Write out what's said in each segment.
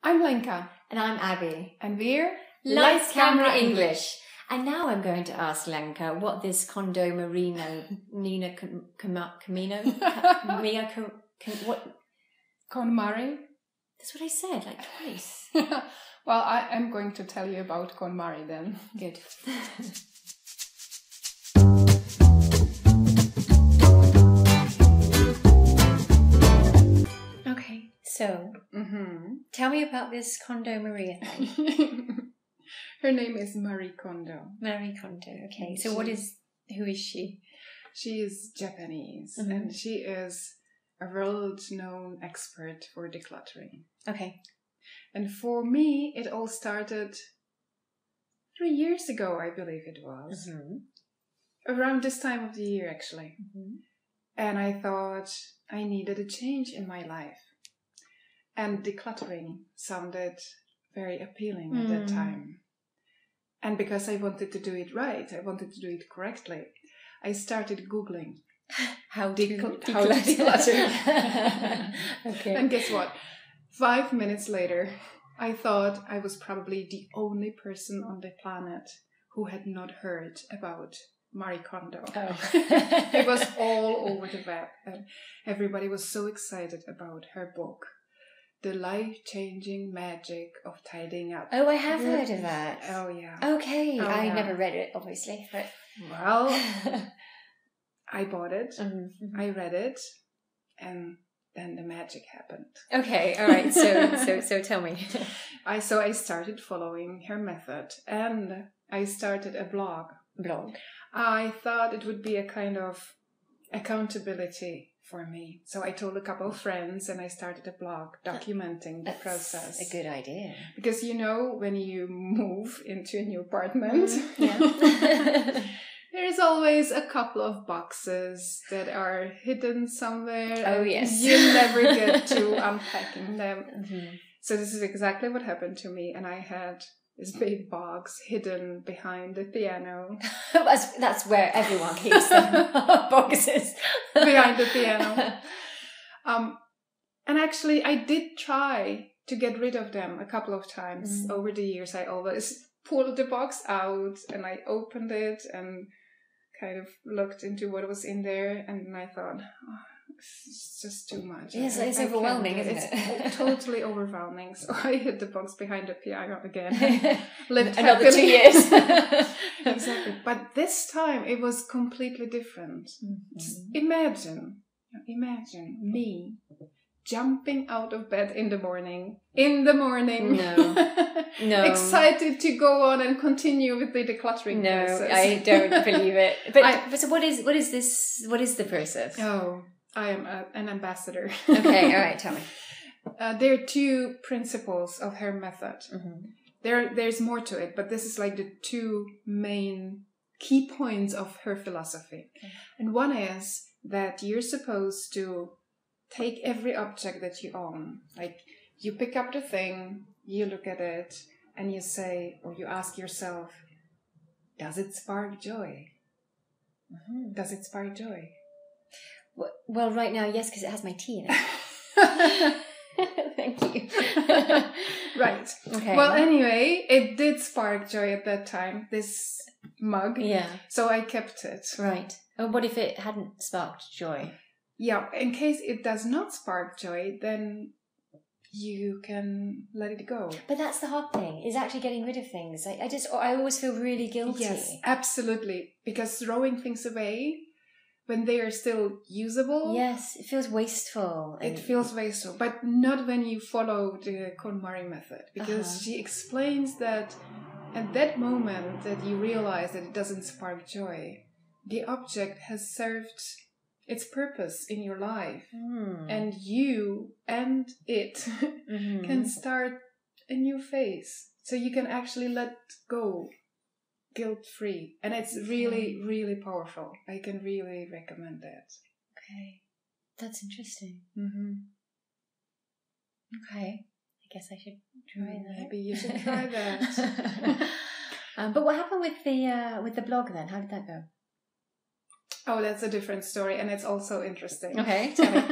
I'm Lenka. And I'm Abby. And we're Lights, Camera, English. And now I'm going to ask Lenka what this Kondo Marino, Nina Camino, Mia, what? KonMari. That's what I said, like twice. Well, I'm going to tell you about KonMari then. Good. Okay, so tell me about this Kondo Maria thing. Her name is Marie Kondo. Marie Kondo, okay. So who is she? She is Japanese and she is a world-known expert for decluttering. Okay. And for me, it all started 3 years ago, I believe it was. Around this time of the year, actually. And I thought I needed a change in my life. And decluttering sounded very appealing at that time. And because I wanted to do it right, I wanted to do it correctly, I started Googling how to declutter. Okay. And guess what? 5 minutes later, I thought I was probably the only person on the planet who had not heard about Marie Kondo. Oh. It was all over the web. And everybody was so excited about her book, The Life-Changing Magic of Tidying Up. Oh, I have heard of that. Oh, yeah. Okay. Oh, I yeah. never read it, obviously. But... Well, I bought it. I read it. And then the magic happened. Okay, all right. So tell me. I started following her method. And I started a blog. I thought it would be a kind of accountability for me. So I told a couple of friends and I started a blog documenting the process. That's a good idea. Because you know, when you move into a new apartment, there's always a couple of boxes that are hidden somewhere. Oh, yes. You never get to unpacking them. So this is exactly what happened to me. And I had this big box hidden behind the piano. That's where everyone keeps their boxes. Behind the piano. And actually, I did try to get rid of them a couple of times. Over the years, I always pulled the box out and I opened it and kind of looked into what was in there. And I thought, it's just too much. Yes, it's overwhelming, isn't it? It's totally overwhelming. So I hid the box behind the piano again. Lived another happily. 2 years. Exactly. But this time it was completely different. Just imagine me jumping out of bed in the morning. No. Excited to go on and continue with the decluttering process. No, I don't believe it. But so what is this? What is the process? Oh, I am an ambassador. Okay, all right, tell me. There are 2 principles of her method. There's more to it, but this is like the 2 main key points of her philosophy. And one is that you're supposed to take every object that you own. Like, you pick up the thing, you look at it, and you say, or you ask yourself, does it spark joy? Does it spark joy? Well, right now, yes, because it has my tea in it. Thank you. Right. Okay. Well, anyway, it did spark joy at that time, this mug. Yeah. So I kept it. Right. Oh, what if it hadn't sparked joy? Yeah, in case it does not spark joy, then you can let it go. But that's the hard thing, is actually getting rid of things. I always feel really guilty. Yes, absolutely. Because throwing things away when they are still usable. Yes, it feels wasteful. It feels wasteful, but not when you follow the KonMari method. Because she explains that at that moment that you realize that it doesn't spark joy, the object has served its purpose in your life. And you and it can start a new phase. So you can actually let go guilt-free. And it's really, really powerful. I can really recommend that. Okay. That's interesting. Okay. I guess I should try that. Maybe you should try that. But what happened with the blog then? How did that go? Oh, that's a different story, and it's also interesting. Okay, tell me.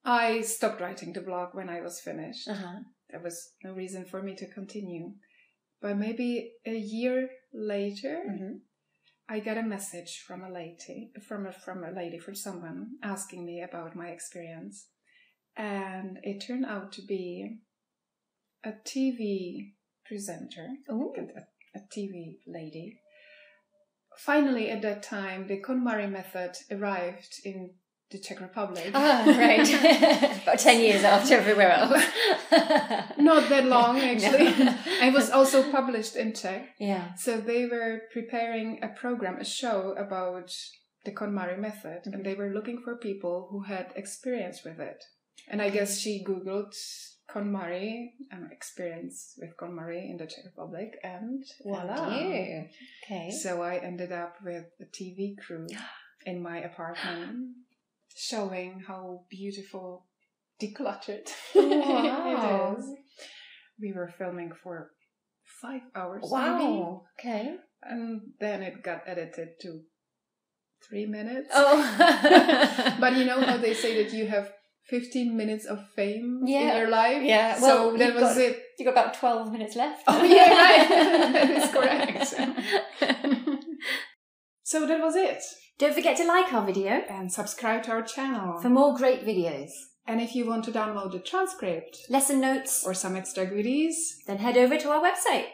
I stopped writing the blog when I was finished. There was no reason for me to continue. But maybe a year later, I got a message from from someone asking me about my experience. And it turned out to be a TV presenter, a TV lady. Finally, at that time, the KonMari method arrived in the Czech Republic. Right. About 10 years after everywhere else. Not that long, actually. It was also published in Czech. Yeah. So they were preparing a show about the KonMari method, and they were looking for people who had experience with it. And I guess she Googled KonMari and experience with KonMari in the Czech Republic, and voila. Okay. So I ended up with a TV crew in my apartment, showing how beautiful decluttered it is. We were filming for 5 hours. Wow. Maybe. Okay. And then it got edited to 3 minutes. Oh. But you know how they say that you have 15 minutes of fame in your life? Yeah. Well, so that was it. You got about 12 minutes left. Oh, yeah, right. That is correct. So that was it. Don't forget to like our video And subscribe to our channel. for more great videos. And if you want to download the transcript Lesson notes, or some extra goodies, then head over to our website.